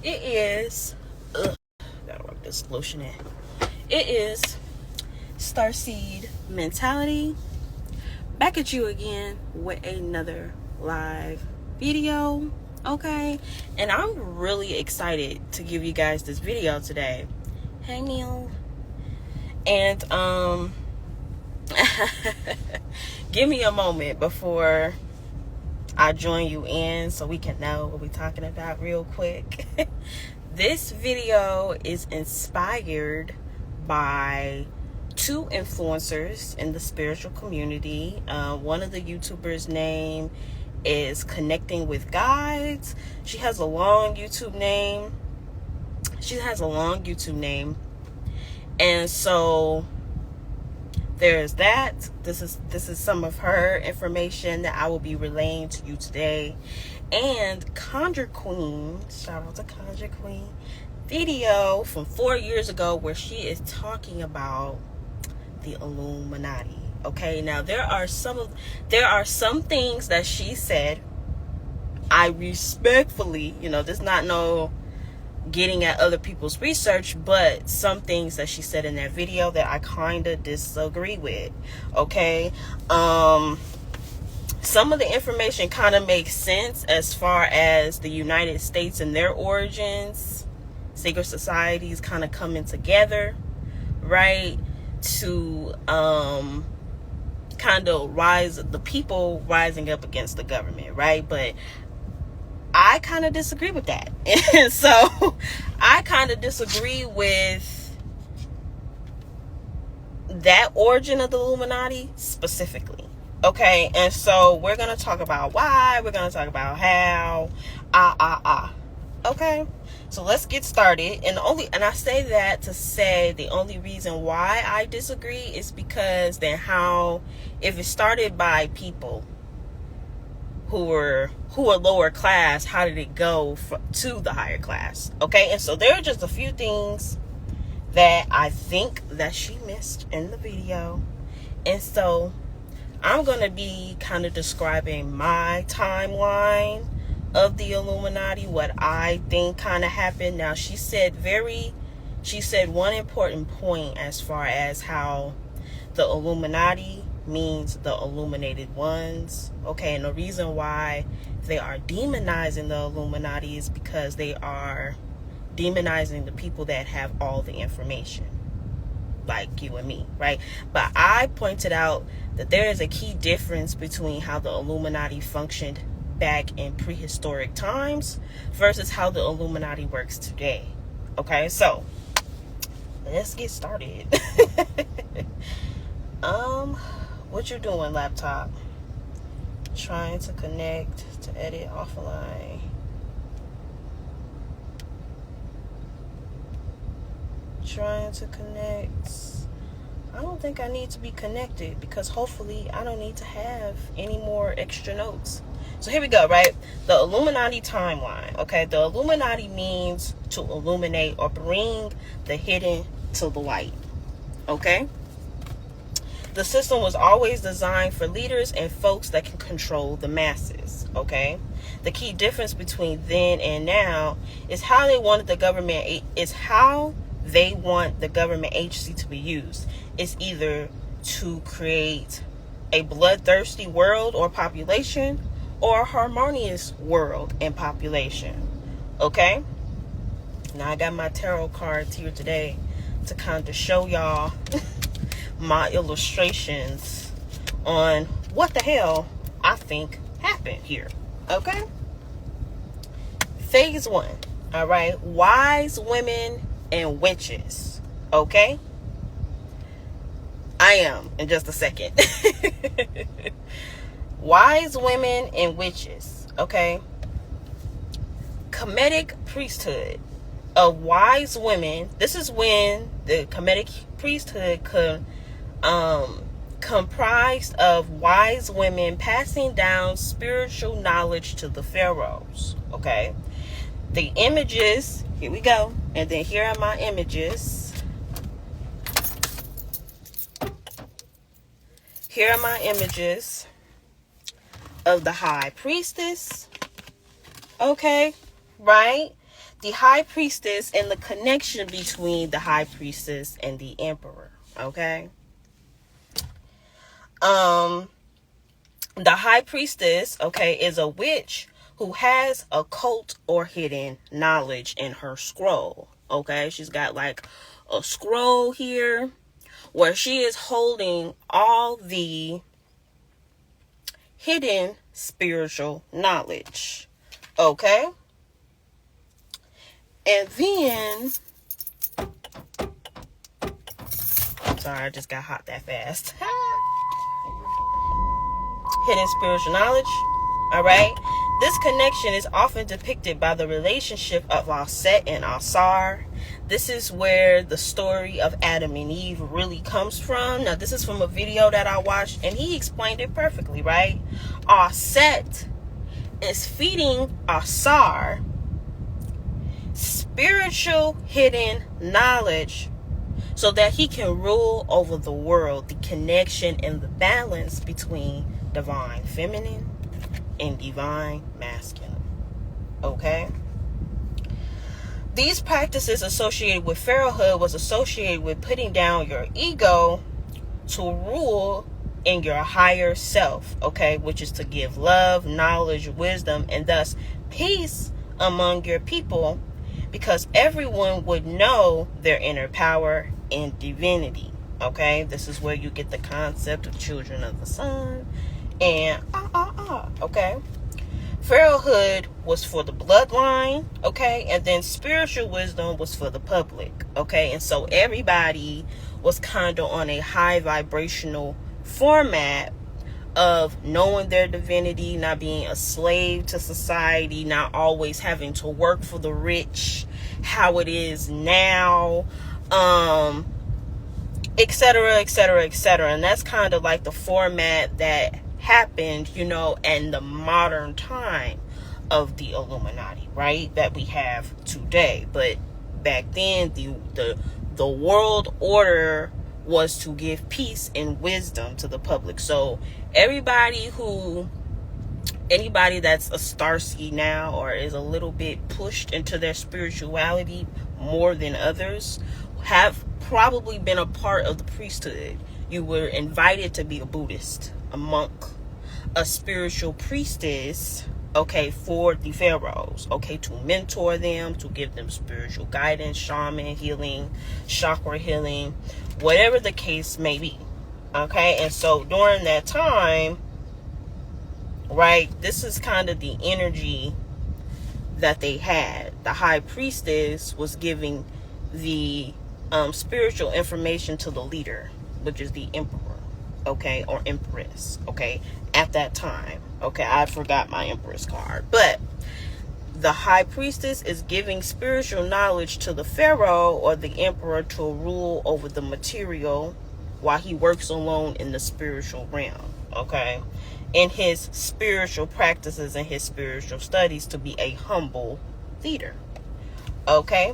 It is, gotta rub this lotion in. It is Starseed Mentality. Back at you again with another live video. Okay. And I'm really excited to give you guys this video today. Hey, Neil. And, give me a moment before I join you in so we can know what we're talking about real quick. This video is inspired by two influencers in the spiritual community. One of the YouTubers' name is Connecting with Guides. She has a long YouTube name. And so there's that. This is some of her information that I will be relaying to you today. And Conjure Queen, shout out to Conjure Queen, video from 4 years ago where she is talking about the Illuminati. Okay, now there are some things that she said. I respectfully, this is not no getting at other people's research, but some things that she said in that video that I kind of disagree with. Okay, some of the information kind of makes sense as far as the United States and their origins, secret societies kind of coming together, right, to kind of the people rising up against the government, right? But I kind of disagree with that. And so I kind of disagree with that origin of the Illuminati specifically. Okay, and so we're going to talk about why, we're going to talk about how, okay, so let's get started. And I say that to say the only reason why I disagree is because then if it started by people who are lower class, how did it go to the higher class? Okay, and so there are just a few things that I think that she missed in the video. And so I'm going to be kind of describing my timeline of the Illuminati, what I think kind of happened. Now, she said one important point as far as how the Illuminati means the illuminated ones. Okay, and the reason why they are demonizing the Illuminati is because they are demonizing the people that have all the information, like you and me, right? But I pointed out that there is a key difference between how the Illuminati functioned back in prehistoric times versus how the Illuminati works today. Okay, so let's get started. What you doing, laptop? Trying to connect to edit offline. Trying to connect. I don't think I need to be connected because hopefully I don't need to have any more extra notes. So here we go, right? The Illuminati timeline. Okay, the Illuminati means to illuminate or bring the hidden to the light. Okay? The system was always designed for leaders and folks that can control the masses. Okay? The key difference between then and now is how they want the government agency to be used. It's either to create a bloodthirsty world or population, or a harmonious world and population. Okay? Now I got my tarot cards here today to kind of show y'all my illustrations on what the hell I think happened here. Okay? Phase 1. All right? Wise women and witches. Okay? I am in just a second. Wise women and witches. Okay? Kemetic priesthood of wise women. This is when the Kemetic priesthood comprised of wise women passing down spiritual knowledge to the pharaohs. Okay? The images, here we go. And then here are my images. Here are my images of the high priestess. Okay, right? the high priestess and the connection between the high priestess and the emperor. Okay. The high priestess, okay, is a witch who has occult or hidden knowledge in her scroll. Okay. She's got like a scroll here where she is holding all the hidden spiritual knowledge. Okay. And then, sorry, I just got hot that fast. Hidden spiritual knowledge. All right. This connection is often depicted by the relationship of Set and Asar. This is where the story of Adam and Eve really comes from. Now, this is from a video that I watched, and he explained it perfectly, right? Set is feeding Asar spiritual hidden knowledge so that he can rule over the world. The connection and the balance between divine feminine and divine masculine. Okay. These practices associated with pharaohhood was associated with putting down your ego to rule in your higher self, okay, which is to give love, knowledge, wisdom, and thus peace among your people, because everyone would know their inner power and divinity. Okay, this is where you get the concept of children of the sun and okay. Pharaohhood was for the bloodline, okay, and then spiritual wisdom was for the public, okay, and so everybody was kind of on a high vibrational format of knowing their divinity, not being a slave to society, not always having to work for the rich, how it is now, etc., etc., etc. And that's kind of like the format that happened, you know, in the modern time of the Illuminati, right, that we have today. But back then, the world order was to give peace and wisdom to the public. So anybody that's a starseed now or is a little bit pushed into their spirituality more than others have probably been a part of the priesthood. You were invited to be a Buddhist, a monk, a spiritual priestess, okay, for the pharaohs, okay, to mentor them, to give them spiritual guidance, shaman healing, chakra healing, whatever the case may be, okay. And so during that time, right, this is kind of the energy that they had. The high priestess was giving the spiritual information to the leader, which is the emperor, okay, or empress, okay, at that time, okay. I forgot my empress card, but the high priestess is giving spiritual knowledge to the pharaoh or the emperor to rule over the material while he works alone in the spiritual realm, okay, in his spiritual practices and his spiritual studies, to be a humble leader, okay.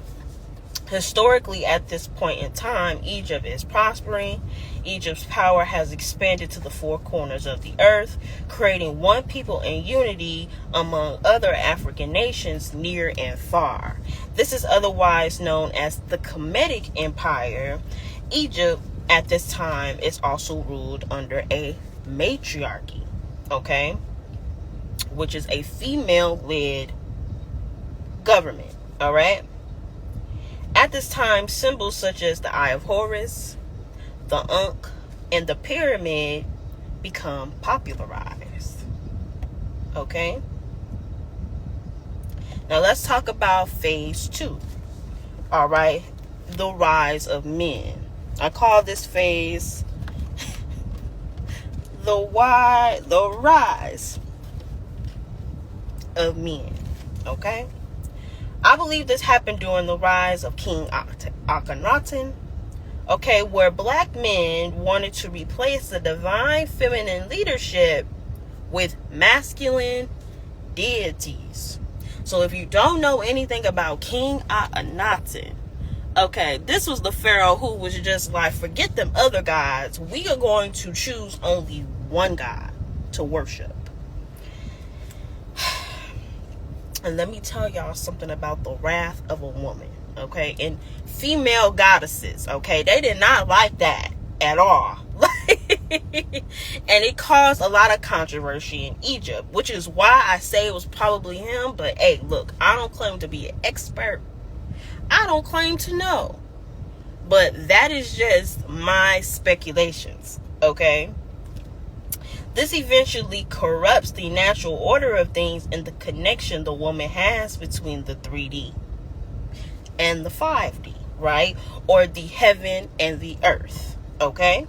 Historically, at this point in time, Egypt is prospering. Egypt's power has expanded to the four corners of the earth, creating one people and unity among other African nations near and far. This is otherwise known as the Kemetic Empire. Egypt at this time is also ruled under a matriarchy, okay, which is a female-led government, all right. At this time, symbols such as the Eye of Horus, the Ankh, and the pyramid become popularized. Okay? Now let's talk about phase 2. Alright? The rise of men. I call this phase the rise of men. Okay? I believe this happened during the rise of King Akhenaten, okay, where black men wanted to replace the divine feminine leadership with masculine deities. So if you don't know anything about King Akhenaten, okay, this was the pharaoh who was just like, forget them other gods. We are going to choose only one God to worship. And let me tell y'all something about the wrath of a woman, okay? And female goddesses, okay? They did not like that at all. And it caused a lot of controversy in Egypt, which is why I say it was probably him. But hey, look, I don't claim to be an expert. I don't claim to know. But that is just my speculations, okay? This eventually corrupts the natural order of things and the connection the woman has between the 3D and the 5D, right? Or the heaven and the earth, okay?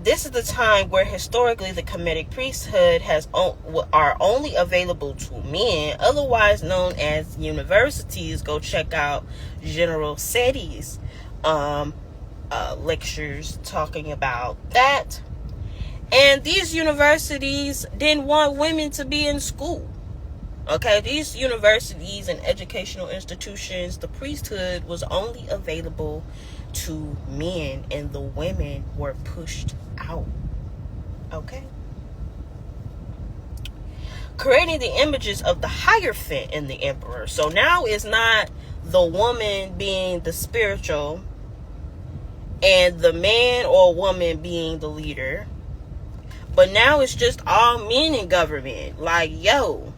This is the time where historically the Kemetic priesthood are only available to men, otherwise known as universities. Go check out General Seti's lectures talking about that. And these universities didn't want women to be in school. Okay, these universities and educational institutions, the priesthood was only available to men, and the women were pushed out. Okay. Creating the images of the Hierophant in the emperor. So now it's not the woman being the spiritual and the man or woman being the leader. But now it's just all men in government. Like, yo.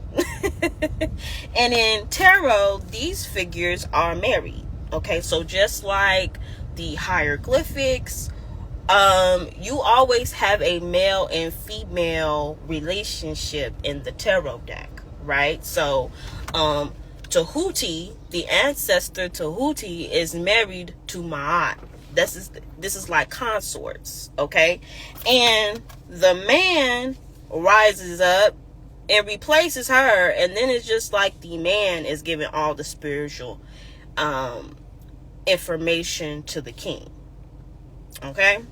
And in tarot, these figures are married. Okay, so just like the hieroglyphics, you always have a male and female relationship in the tarot deck, right? So, Tahuti, the ancestor Tahuti, is married to Ma'at. This is like consorts, okay? And the man rises up and replaces her, and then it's just like the man is giving all the spiritual information to the king. Okay?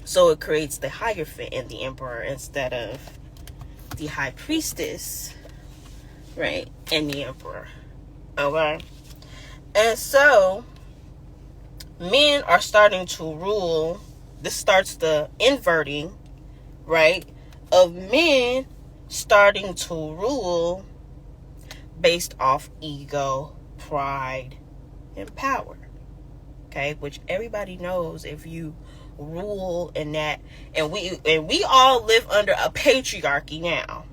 So it creates the Hierophant and the emperor instead of the high priestess, right? And the emperor. Okay? And so men are starting to rule. This starts the inverting, right, of men starting to rule based off ego, pride, and power. Okay, which everybody knows, if you rule in that, and we all live under a patriarchy now.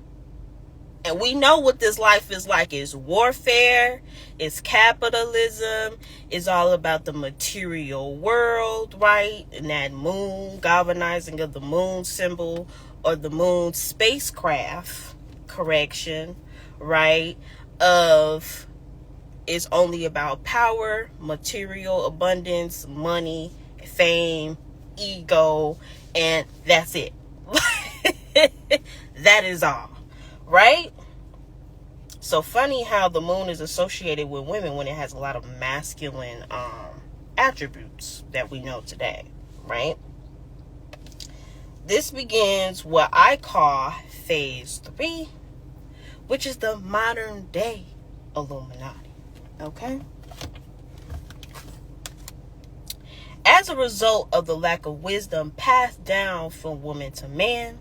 And we know what this life is like. It's warfare, it's capitalism, it's all about the material world, right? And that moon, galvanizing of the moon symbol, or the moon spacecraft, correction, right? Of it's only about power, material abundance, money, fame, ego, and that's it. That is all. Right? So funny how the moon is associated with women when it has a lot of masculine attributes that we know today, right? This begins what I call phase 3, which is the modern day Illuminati. Okay? As a result of the lack of wisdom passed down from woman to man,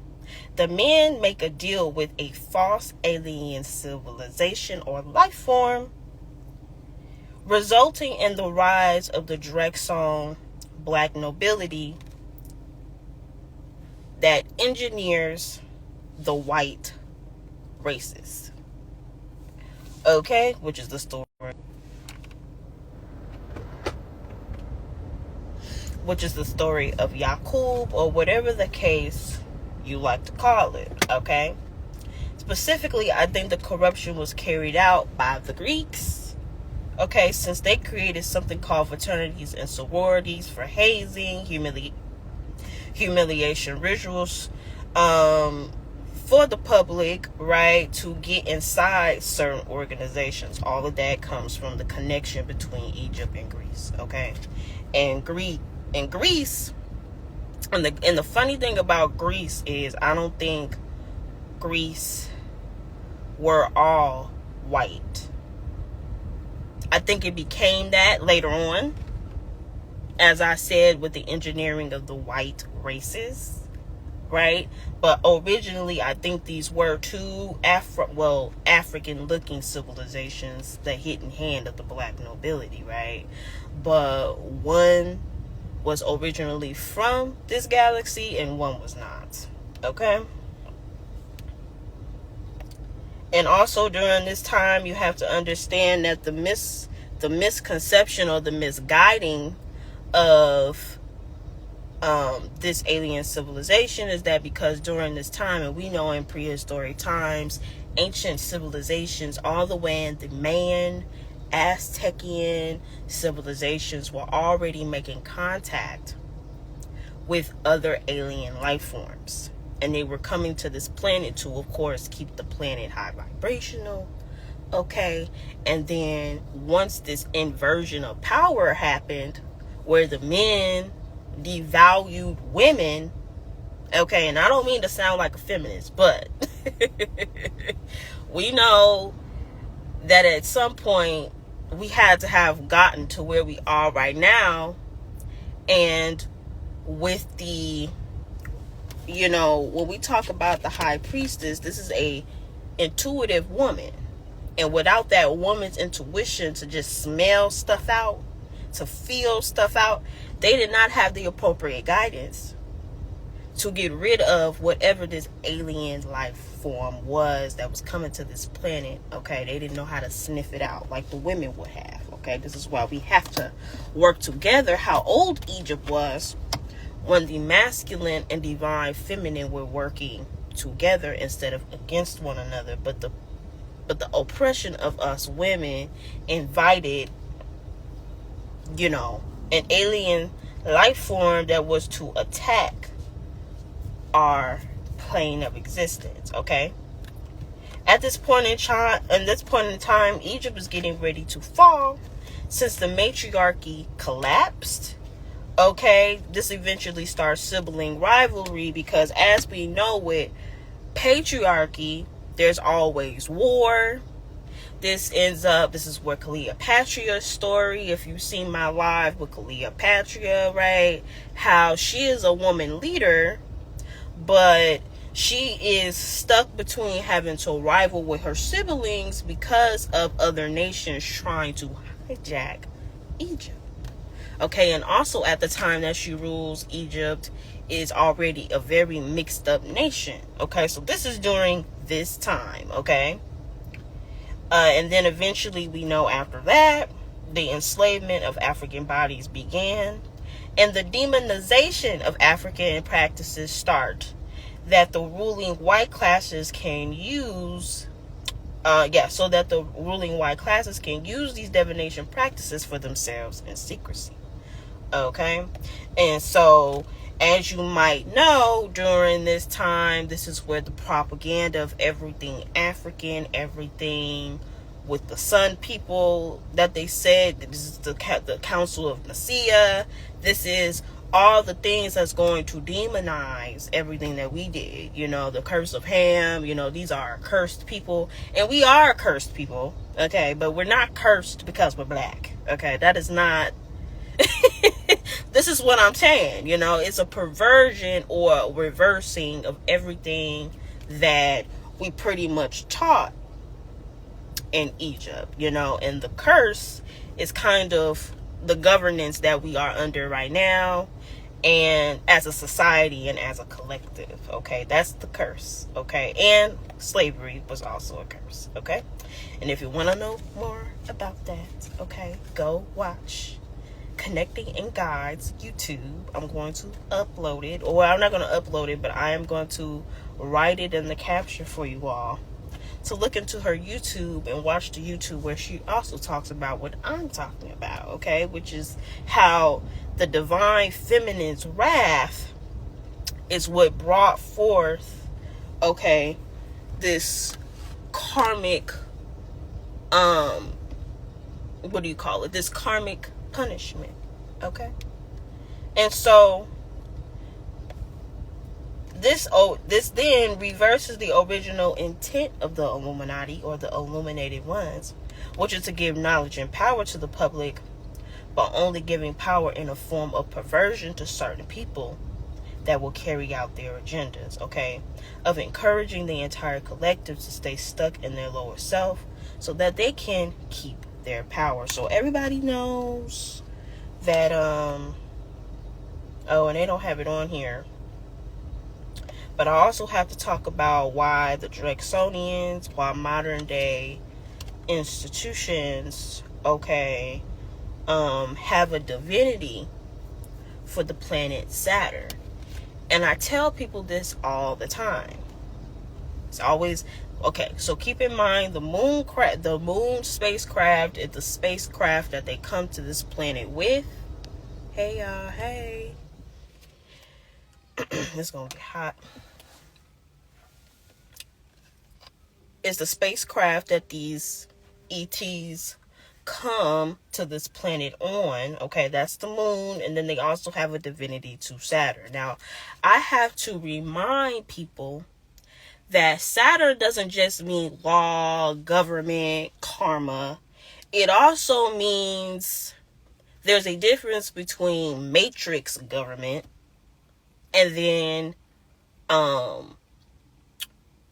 the men make a deal with a false alien civilization or life form, resulting in the rise of the Drexon black nobility that engineers the white races. Okay, which is the story. Which is the story of Yaqub, or whatever the case you like to call it, okay? Specifically, I think the corruption was carried out by the Greeks, okay, since they created something called fraternities and sororities for hazing, humiliation rituals, for the public, right, to get inside certain organizations. All of that comes from the connection between Egypt and Greece, okay? And Greece, and the funny thing about Greece is, I don't think Greece were all white. I think it became that later on, as I said, with the engineering of the white races, right? But originally, I think these were two African-looking civilizations, the hidden hand of the black nobility, right? But one was originally from this galaxy and one was not, okay? And also during this time, you have to understand that the misconception or the misguiding of this alien civilization is that because during this time, and we know in prehistoric times, ancient civilizations all the way in the Mayan, Aztecian civilizations were already making contact with other alien life forms. And they were coming to this planet to, of course, keep the planet high vibrational. Okay. And then once this inversion of power happened, where the men devalued women. Okay. And I don't mean to sound like a feminist, but we know that at some point we had to have gotten to where we are right now. And with the, you know, when we talk about the high priestess, this is a intuitive woman. And without that woman's intuition to just smell stuff out, to feel stuff out, they did not have the appropriate guidance to get rid of whatever this alien life form was that was coming to this planet. Okay, they didn't know how to sniff it out like the women would have. Okay, this is why we have to work together. How old Egypt was when the masculine and divine feminine were working together instead of against one another. But the oppression of us women invited, you know, an alien life form that was to attack our plane of existence. Okay, at this point in time, Egypt is getting ready to fall since the matriarchy collapsed. Okay, this eventually starts sibling rivalry because, as we know, with patriarchy, there's always war. This is where Cleopatra's story, if you've seen my live with Cleopatra, right? How she is a woman leader, but she is stuck between having to rival with her siblings because of other nations trying to hijack Egypt. Okay, and also at the time that she rules, Egypt is already a very mixed up nation. Okay, so this is during this time, okay? And then eventually we know after that, the enslavement of African bodies began and the demonization of African practices start that the ruling white classes can use so that the ruling white classes can use these divination practices for themselves in secrecy. Okay, and so as you might know, during this time, this is where the propaganda of everything African, everything with the Sun people that they said, this is the Council of Nicaea, this is all the things that's going to demonize everything that we did. You know, the curse of Ham, you know, these are cursed people, and we are cursed people, okay, but we're not cursed because we're black, okay, that is not this is what I'm saying, you know, it's a perversion or reversing of everything that we pretty much taught in Egypt, you know, and the curse is kind of the governance that we are under right now, and as a society and as a collective, okay, that's the curse, okay, and slavery was also a curse, okay, and if you want to know more about that, okay, go watch Connecting in Guides YouTube. I'm going to upload it, or I'm not going to upload it, but I am going to write it in the caption for you all to look into her YouTube and watch the YouTube where she also talks about what I'm talking about, okay, which is how the divine feminine's wrath is what brought forth, okay, this karmic this karmic punishment, okay? And so this then reverses the original intent of the Illuminati, or the illuminated ones, which is to give knowledge and power to the public, but only giving power in a form of perversion to certain people that will carry out their agendas, okay? Of encouraging the entire collective to stay stuck in their lower self so that they can keep their power. So everybody knows that, oh, and they don't have it on here, but I also have to talk about why the Drexonians, why modern day institutions, okay, have a divinity for the planet Saturn. And I tell people this all the time. It's always, okay, so keep in mind the moon spacecraft is the spacecraft that they come to this planet with. Hey y'all, hey. It's gonna get hot. It's the spacecraft that these ETs come to this planet on. Okay, that's the moon. And then they also have a divinity to Saturn. Now, I have to remind people that Saturn doesn't just mean law, government, karma. It also means there's a difference between matrix government and then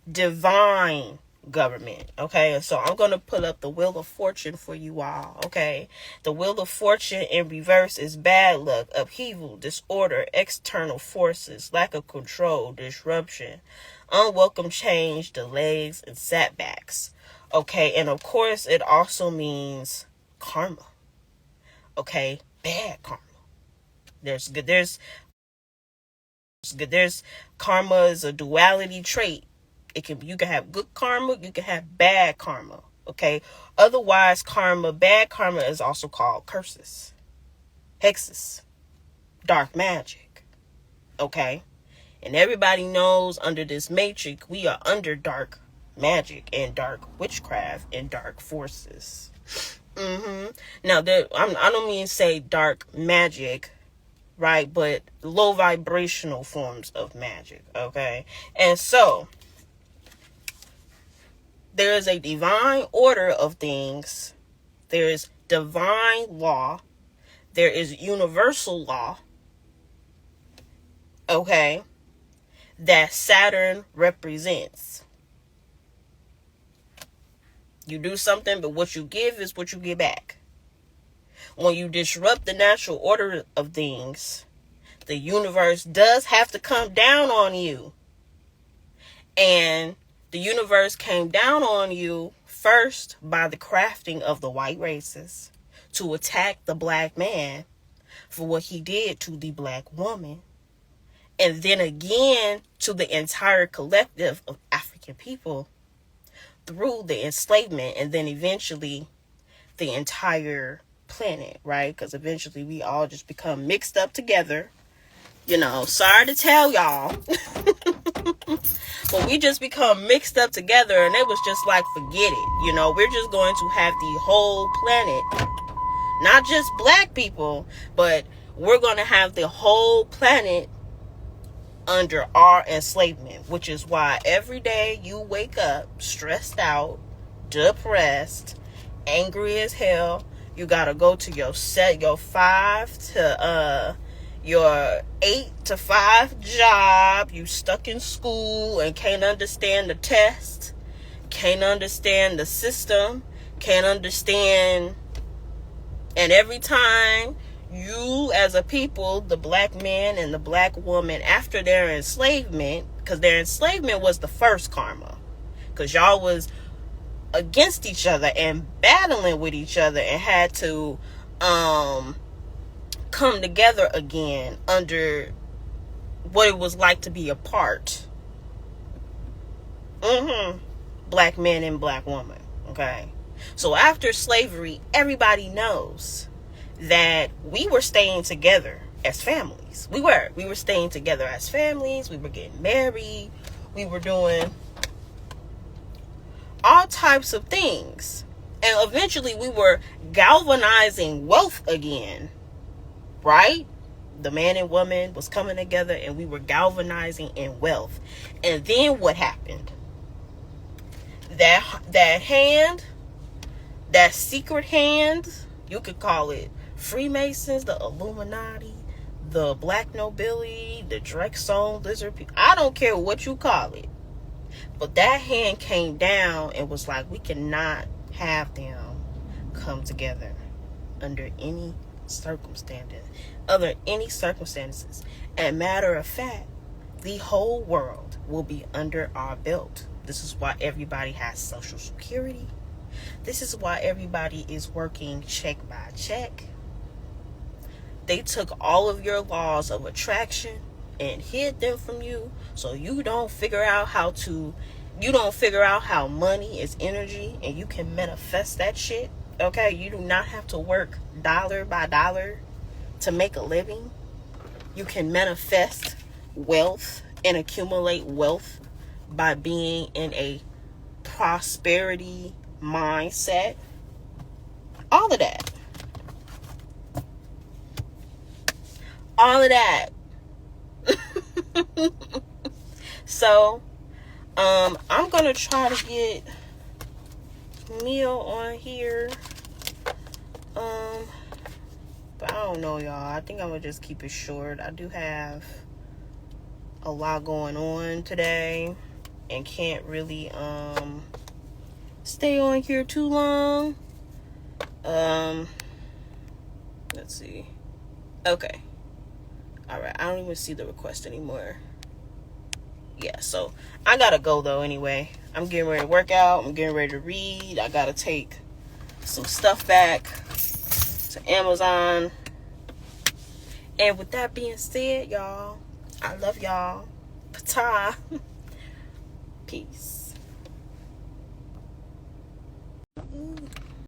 divine government. Okay, so I'm going to put up the Wheel of Fortune for you all. Okay, the Wheel of Fortune in reverse is bad luck, upheaval, disorder, external forces, lack of control, disruption, unwelcome change, delays, and setbacks. Okay, and of course it also means karma. Okay, bad karma. There's karma is a duality trait. You can have good karma, you can have bad karma. Okay, otherwise bad karma is also called curses, hexes, dark magic. Okay, and everybody knows under this matrix we are under dark magic and dark witchcraft and dark forces. Now I don't mean to say dark magic, right, but low vibrational forms of magic. Okay, and so there is a divine order of things. There is divine law. There is universal law. Okay. That Saturn represents. You do something, but what you give is what you get back. When you disrupt the natural order of things, the universe does have to come down on you. And the universe came down on you first by the crafting of the white races to attack the black man for what he did to the black woman. And then again to the entire collective of African people through the enslavement, and then eventually the entire planet, right? Because eventually we all just become mixed up together. You know, sorry to tell y'all. But we just become mixed up together, and it was just like, forget it. You know, we're just going to have the whole planet, not just black people, but we're going to have the whole planet under our enslavement, which is why every day you wake up stressed out, depressed, angry as hell. You got to go to your 8 to 5 job. You stuck in school and can't understand the test, can't understand the system, can't understand. And every time you as a people, the black man and the black woman, after their enslavement, because their enslavement was the first karma, because y'all was against each other and battling with each other and had to come together again under what it was like to be apart. Black man and black woman. Okay, so after slavery, everybody knows that we were staying together as families. We were staying together as families. We were getting married. We were doing all types of things. And eventually we were galvanizing wealth again, right? The man and woman was coming together and we were galvanizing in wealth. And then what happened? That hand, that secret hand, you could call it Freemasons, the Illuminati, the black nobility, the Drexel lizard people, I don't care what you call it. But that hand came down and was like, we cannot have them come together under any circumstances. And matter of fact, the whole world will be under our belt. This is why everybody has Social Security. This is why everybody is working check by check. They took all of your laws of attraction and hid them from you, so you don't figure out how money is energy and you can manifest that shit. Okay, you do not have to work dollar by dollar to make a living. You can manifest wealth and accumulate wealth by being in a prosperity mindset. All of that. So, I'm gonna try to get Meal on here. But I don't know, y'all. I think I'm gonna just keep it short. I do have a lot going on today and can't really stay on here too long. Let's see. Okay. Alright, I don't even see the request anymore. Yeah, so I gotta go though anyway. I'm getting ready to work out. I'm getting ready to read. I gotta take some stuff back to Amazon. And with that being said, y'all, I love y'all. Pata. Peace.